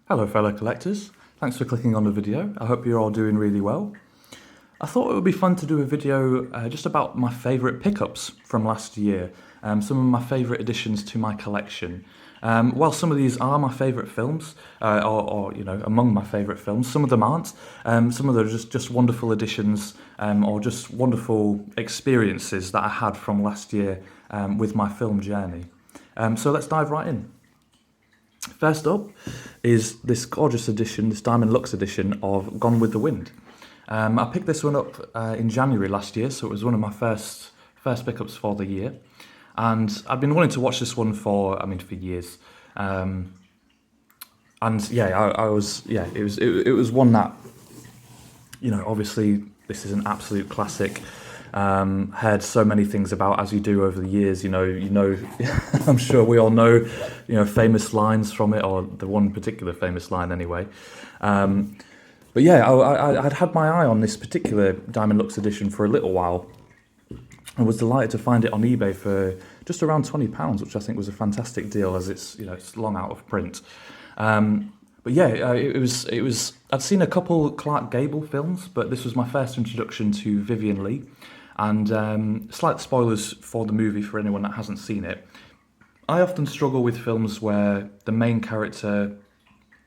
Hello fellow collectors, thanks for clicking on the video. I hope you're all doing really well. I thought it would be fun to do a video just about my favourite pickups from last year, some of my favourite additions to my collection. While some of these are my favourite films, or among my favourite films, some of them aren't. Some of them are just wonderful additions, or just wonderful experiences that I had from last year with my film journey. So let's dive right in. First up is this gorgeous edition, this Diamond Luxe edition of Gone with the Wind. I picked this one up in January last year, so it was one of my first pickups for the year. And I've been wanting to watch this one for years. It was one that, obviously this is an absolute classic. Heard so many things about, as you do over the years, I'm sure we all know, famous lines from it, or the one particular famous line anyway. I'd had my eye on this particular Diamond Luxe edition for a little while. I was delighted to find it on eBay for just around £20, which I think was a fantastic deal, as it's long out of print. It was. I'd seen a couple Clark Gable films, but this was my first introduction to Vivien Leigh. And slight spoilers for the movie for anyone that hasn't seen it. I often struggle with films where the main character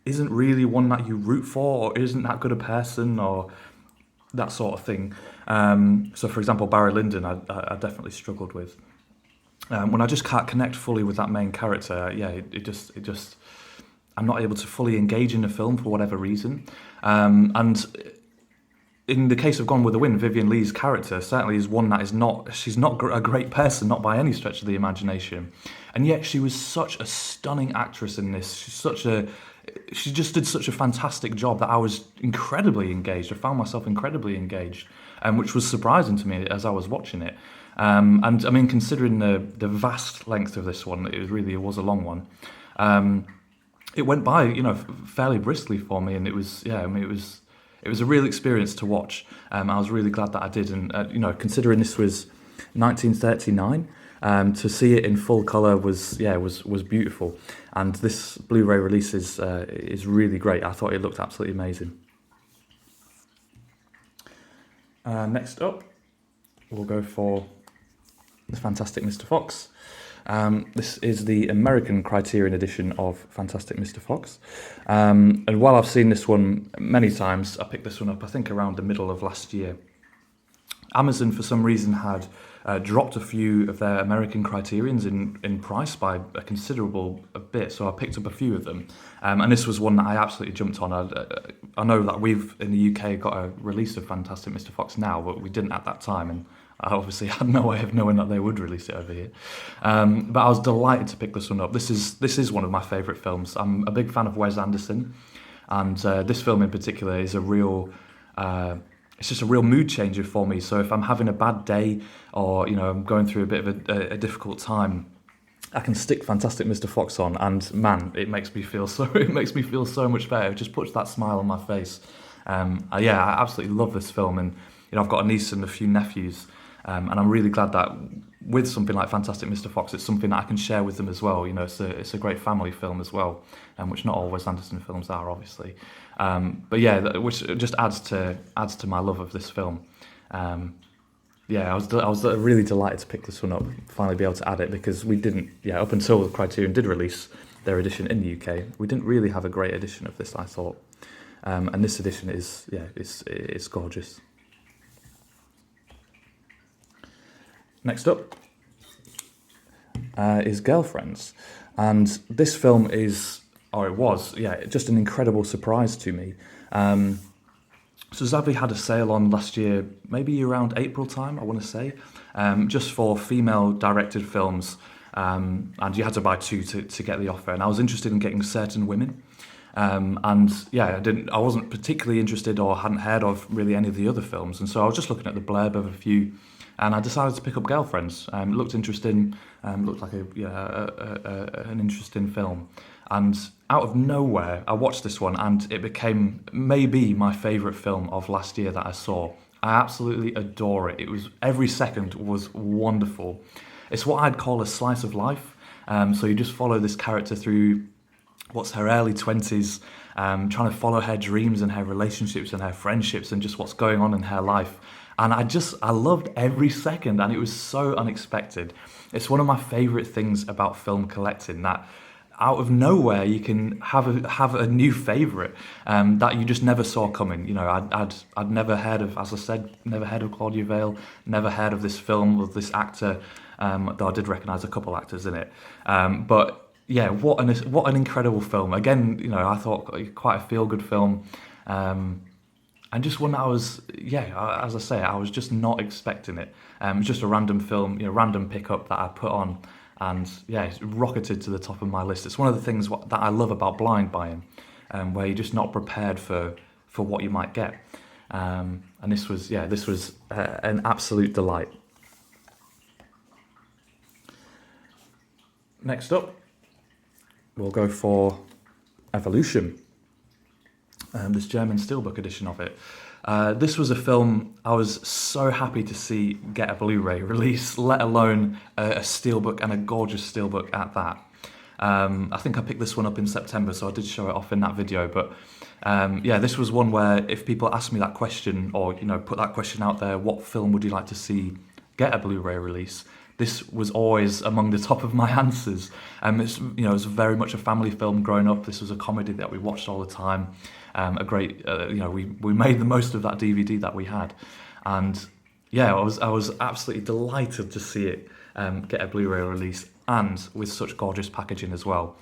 isn't really one that you root for, or isn't that good a person, or that sort of thing. So, for example, Barry Lyndon, I definitely struggled with. When I just can't connect fully with that main character, it just I'm not able to fully engage in the film for whatever reason. And in the case of Gone with the Wind, Vivien Leigh's character certainly is one that she's not a great person, not by any stretch of the imagination. And yet she was such a stunning actress in this. She just did such a fantastic job that I was incredibly engaged. I found myself incredibly engaged, which was surprising to me as I was watching it. Considering the vast length of this one, it was a long one. It went by, fairly briskly for me, and it was a real experience to watch. I was really glad that I did, and considering this was 1939, to see it in full colour was beautiful. And this Blu-ray release is really great. I thought it looked absolutely amazing. Next up, we'll go for the Fantastic Mr. Fox. This is the American Criterion edition of Fantastic Mr. Fox. And while I've seen this one many times, I picked this one up, I think, around the middle of last year. Amazon, for some reason, had dropped a few of their American Criterions in price by a considerable bit, so I picked up a few of them. And this was one that I absolutely jumped on. I know that we've, in the UK, got a release of Fantastic Mr. Fox now, but we didn't at that time, and I obviously had no way of knowing that they would release it over here. But I was delighted to pick this one up. This is one of my favourite films. I'm a big fan of Wes Anderson, and this film in particular is it's just a real mood changer for me. So if I'm having a bad day, or I'm going through a bit of a difficult time, I can stick Fantastic Mr. Fox on, and man, it makes me feel so much better. It just puts that smile on my face. I absolutely love this film, and I've got a niece and a few nephews. And I'm really glad that with something like Fantastic Mr. Fox, it's something that I can share with them as well. It's a great family film as well, which not all Wes Anderson films are, obviously. Which just adds to my love of this film. I was really delighted to pick this one up, finally be able to add it, because we didn't, up until Criterion did release their edition in the UK, we didn't really have a great edition of this, I thought. And this edition is gorgeous. Next up is Girlfriends, and this film was just an incredible surprise to me. So Zavvi had a sale on last year, maybe around April time, I want to say, just for female-directed films, and you had to buy two to get the offer. And I was interested in getting Certain Women, I wasn't particularly interested or hadn't heard of really any of the other films, and so I was just looking at the blurb of a few. And I decided to pick up Girlfriends. It looked interesting, looked like an interesting film. And out of nowhere, I watched this one, and it became maybe my favourite film of last year that I saw. I absolutely adore it. Every second was wonderful. It's what I'd call a slice of life. So you just follow this character through what's her early 20s, trying to follow her dreams and her relationships and her friendships and just what's going on in her life. And I loved every second, and it was so unexpected. It's one of my favourite things about film collecting, that out of nowhere you can have a new favourite that you just never saw coming. You know, I'd never heard of, as I said, never heard of Claudia Vale, never heard of this film with this actor, though I did recognise a couple actors in it. But yeah, what an incredible film. Again, you know, I thought quite a feel-good film. And just one that I was, yeah, as I say, I was just not expecting it. It was just a random film, you know, random pickup that I put on, and yeah, it rocketed to the top of my list. It's one of the things that I love about blind buying, where you're just not prepared for what you might get. And this was an absolute delight. Next up, we'll go for Evolution. This German Steelbook edition of it. This was a film I was so happy to see get a Blu-ray release, let alone a Steelbook, and a gorgeous Steelbook at that. I think I picked this one up in September, so I did show it off in that video. But yeah, this was one where if people ask me that question, or you know, put that question out there, what film would you like to see get a Blu-ray release? This was always among the top of my answers. It's, you know, it was very much a family film growing up. This was a comedy that we watched all the time. A great, you know, we made the most of that DVD that we had, and yeah, I was absolutely delighted to see it get a Blu-ray release, and with such gorgeous packaging as well.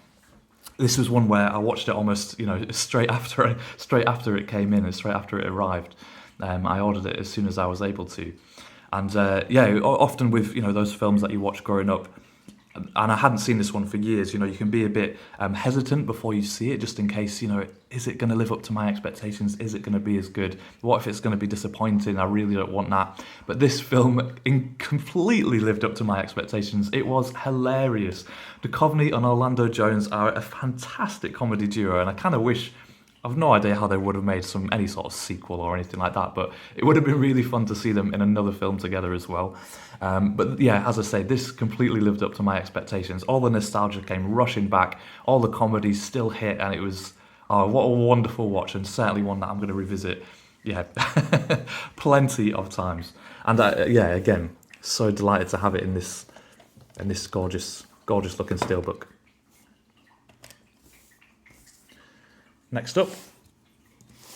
This was one where I watched it almost, you know, straight after it came in and straight after it arrived. I ordered it as soon as I was able to. And yeah, often with, you know, those films that you watch growing up, and I hadn't seen this one for years, you know, you can be a bit hesitant before you see it, just in case, you know, is it going to live up to my expectations? Is it going to be as good? What if it's going to be disappointing? I really don't want that. But this film completely lived up to my expectations. It was hilarious. Duchovny and Orlando Jones are a fantastic comedy duo, and I kind of wish, I've no idea how they would have made any sort of sequel or anything like that, but it would have been really fun to see them in another film together as well. But yeah, as I say, this completely lived up to my expectations. All the nostalgia came rushing back, all the comedies still hit, and it was, oh, what a wonderful watch, and certainly one that I'm going to revisit, yeah, plenty of times. And yeah, again, so delighted to have it in this gorgeous looking steelbook. Next up,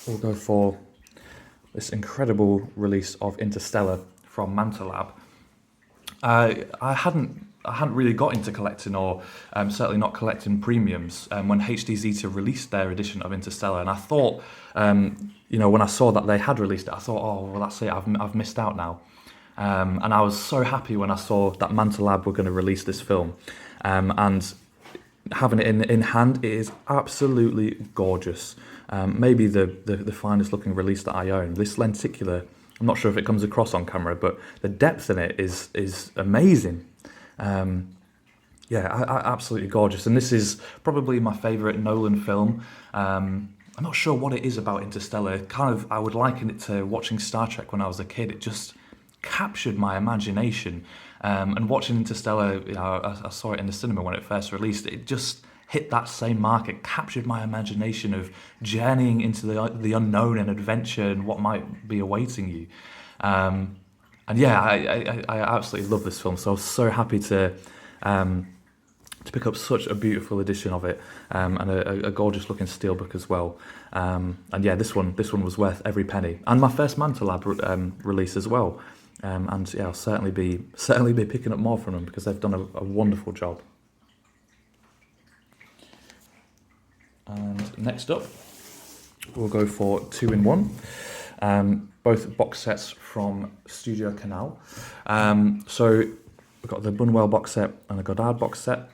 we'll go for this incredible release of Interstellar from Manta Lab. I hadn't really got into collecting, or certainly not collecting premiums, when HD Zeta released their edition of Interstellar, and I thought, you know, when I saw that they had released it, I thought, oh, well, that's it, I've missed out now. And I was so happy when I saw that Manta Lab were going to release this film, and having it in hand, it is absolutely gorgeous. Maybe the finest looking release that I own. This lenticular, I'm not sure if it comes across on camera, but the depth in it is amazing. Yeah, absolutely gorgeous. And this is probably my favourite Nolan film. I'm not sure what it is about Interstellar. I would liken it to watching Star Trek when I was a kid. It just captured my imagination. And watching Interstellar, you know, I saw it in the cinema when it first released. It just hit that same mark. It captured my imagination of journeying into the unknown and adventure and what might be awaiting you. And yeah, I absolutely love this film. So I was so happy to pick up such a beautiful edition of it, and a gorgeous looking steelbook as well. And yeah, this one was worth every penny. And my first Manta Lab release as well. And yeah, I'll certainly be picking up more from them because they've done a wonderful job. And next up, we'll go for 2-in-1, both box sets from Studio Canal. So we've got the Bunwell box set and the Godard box set.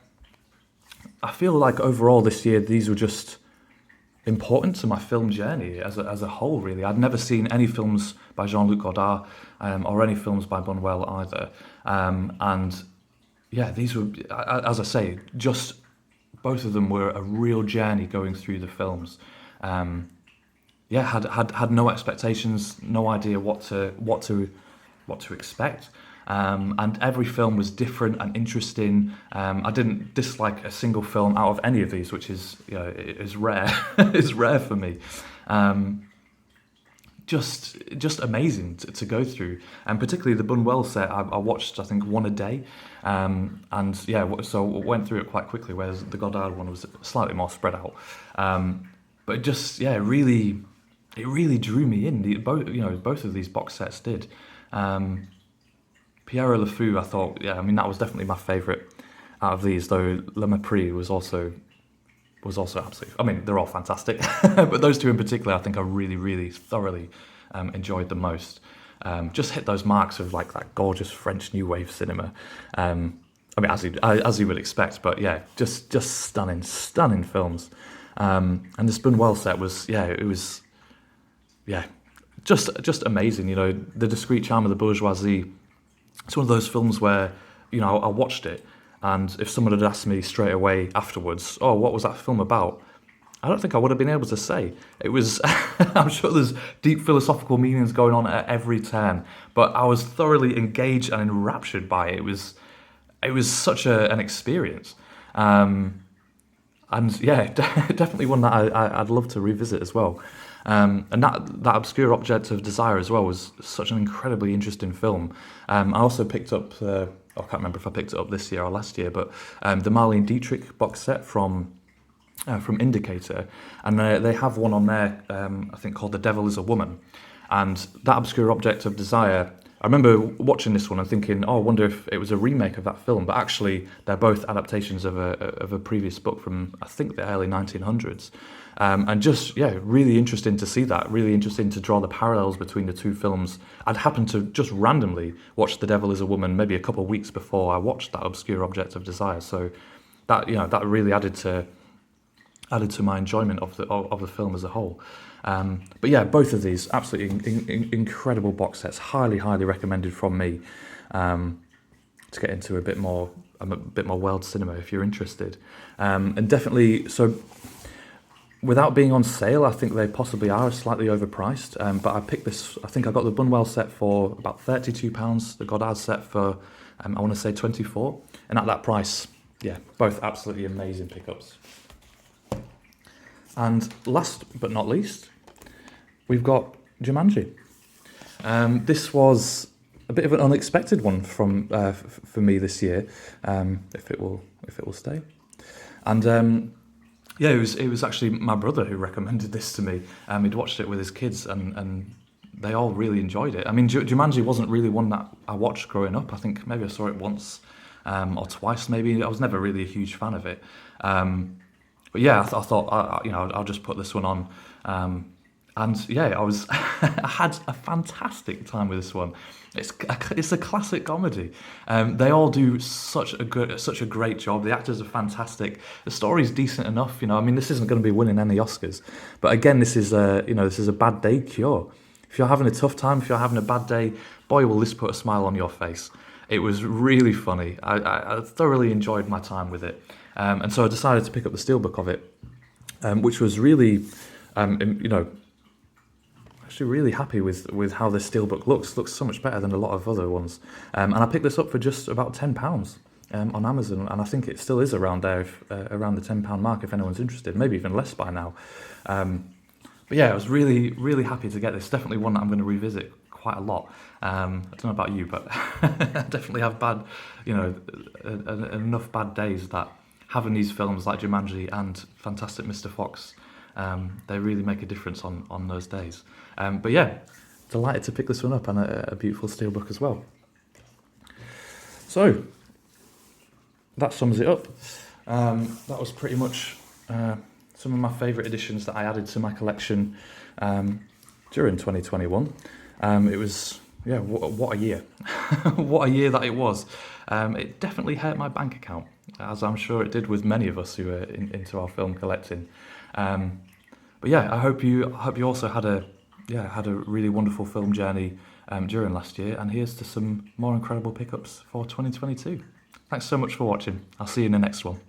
I feel like overall this year these were just important to my film journey as a whole, really. I'd never seen any films by Jean-Luc Godard or any films by Bunwell either. And yeah, these were, as I say, just both of them were a real journey going through the films. Yeah, had no expectations, no idea what to expect. and every film was different and interesting. I didn't dislike a single film out of any of these, which is is rare. It's rare for me. Just amazing to go through, and particularly the Bunwell set. I watched, I think, one a day, and so went through it quite quickly. Whereas the Goddard one was slightly more spread out, but it really drew me in. Both of these box sets did. Pierre Le Fou, I thought, that was definitely my favourite out of these. Though Le Mépris was also absolutely. They're all fantastic, but those two in particular, I think I really, really thoroughly enjoyed the most. Just hit those marks of like that gorgeous French New Wave cinema. As you would expect, but yeah, just stunning films. And the Bunwell set was just amazing. The Discreet Charm of the Bourgeoisie. It's one of those films where I watched it. And if someone had asked me straight away afterwards, oh, what was that film about? I don't think I would have been able to say. It was, I'm sure there's deep philosophical meanings going on at every turn, but I was thoroughly engaged and enraptured by it. It was such an experience. Definitely one that I'd love to revisit as well. And that Obscure Object of Desire as well was such an incredibly interesting film. I also picked up, I can't remember if I picked it up this year or last year, but the Marlene Dietrich box set from Indicator, and they have one on there, I think called The Devil is a Woman, and that Obscure Object of Desire. I remember watching this one and thinking, oh, I wonder if it was a remake of that film, but actually they're both adaptations of a previous book from, I think, the early 1900s. And just, really interesting to see that, really interesting to draw the parallels between the two films. I'd happened to just randomly watch The Devil is a Woman maybe a couple of weeks before I watched that Obscure Object of Desire, so that really added to my enjoyment of the film as a whole. But yeah, both of these absolutely incredible box sets, highly recommended from me, to get into a bit more world cinema if you're interested, and definitely so. Without being on sale, I think they possibly are slightly overpriced. But I picked this. I think I got the Bunwell set for about £32. The Goddard set for I want to say 24. And at that price, both absolutely amazing pickups. And last but not least, we've got Jumanji. This was a bit of an unexpected one for me this year, if it will stay. And it was actually my brother who recommended this to me. He'd watched it with his kids, and they all really enjoyed it. Jumanji wasn't really one that I watched growing up. I think maybe I saw it once or twice. Maybe I was never really a huge fan of it. But yeah, I thought I'll just put this one on. I had a fantastic time with this one. It's a classic comedy. They all do such a great job. The actors are fantastic. The story's decent enough. This isn't going to be winning any Oscars, but again, this is a bad day cure. If you're having a tough time, if you're having a bad day, boy, will this put a smile on your face. It was really funny. I thoroughly enjoyed my time with it, and so I decided to pick up the steelbook of it, which was really, actually really happy with how this steelbook looks so much better than a lot of other ones, and I picked this up for just about £10 on Amazon, and I think it still is around there, around the £10 mark if anyone's interested, maybe even less by now. But yeah, I was really happy to get this. Definitely one that I'm going to revisit quite a lot. I don't know about you, but I definitely have enough bad days that having these films like Jumanji and Fantastic Mr. Fox, they really make a difference on those days. But yeah, delighted to pick this one up, and a beautiful steelbook as well. So that sums it up. That was pretty much some of my favourite editions that I added to my collection during 2021. It was, what a year. What a year that it was. It definitely hurt my bank account, as I'm sure it did with many of us who are into our film collecting. But yeah, I hope you also had a really wonderful film journey during last year, and here's to some more incredible pickups for 2022. Thanks so much for watching. I'll see you in the next one.